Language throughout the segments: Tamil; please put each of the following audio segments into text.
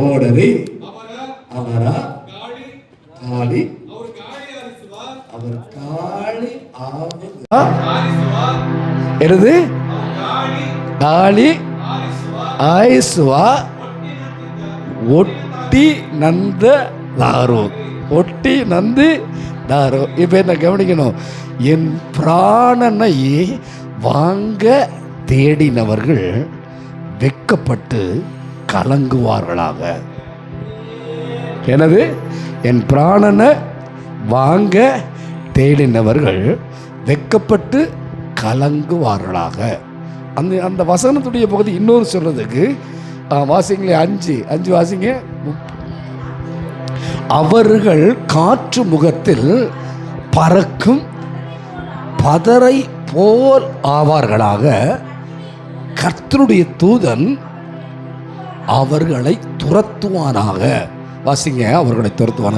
ಓಡರಿ ಅವರ ಗಾಳಿ அவர் காளி என்னது காளி ஆயிசுவா ஒட்டி நந்த தாரோ ஒட்டி நந்து தாரோ. இப்போ என்ன கவனிக்கணும், என் பிராணனை வாங்க தேடினவர்கள் வெட்கப்பட்டு கலங்குவார்களாக. எனது என் பிராணனை வாங்க தேடினவர்கள் வெட்கப்பட்டு கலங்குவார்களாக. அந்த வசனத்துடைய பகுதி இன்னொரு சொல்றதுக்கு வாசிங்களே, 5 வாசிங்க. அவர்கள் காற்று முகத்தில் பறக்கும் பதரை போல் ஆவார்களாக, கர்த்தருடைய தூதன் அவர்களை துரத்துவானாக. வாசிங்க, அவர்களை துரத்துவான.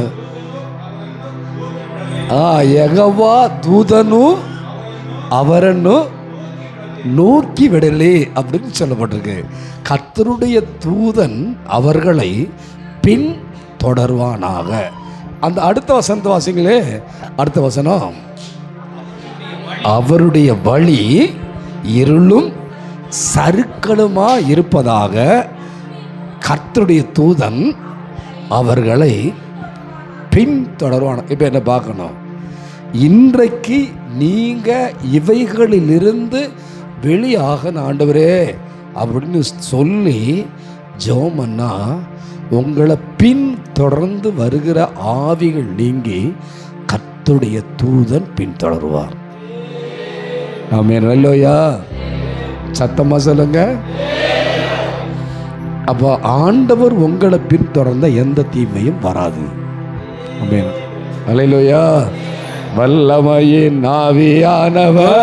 யெகோவா தூதனு அவரನ್ನು நோக்கி விடலே அப்படின்னு சொல்லப்பட்டிருக்கு. கர்த்தருடைய தூதன் அவர்களை பின் தொடர்வானாக. அந்த அடுத்த வசனத்தை வாசிங்களே. அடுத்த வசனம், அவருடைய வழி இருளும் சறுக்களுமா இருப்பதாக, கர்த்தருடைய தூதன் அவர்களை பின் தொடர்வான. இப்போ என்ன பார்க்கணும், இன்றைக்கு நீங்கள் இவைகளிலிருந்து வெளியாக ஆண்டவரே அப்படின்னு சொல்லி ஜெபம் பண்ணா உங்களை பின் தொடர்ந்து வருகிற ஆவிகள் நீங்கி கர்த்தருடைய தூதன் பின் தொடருவார். ஆமென். அல்லேலூயா. சத்தமா சொல்லுங்க. அப்போ ஆண்டவர் உங்களை பின் தொடர்ந்த எந்த தீமையும் வராது. ஆமென். அல்லேலூயா. வல்லமையின் ஆவியானவர்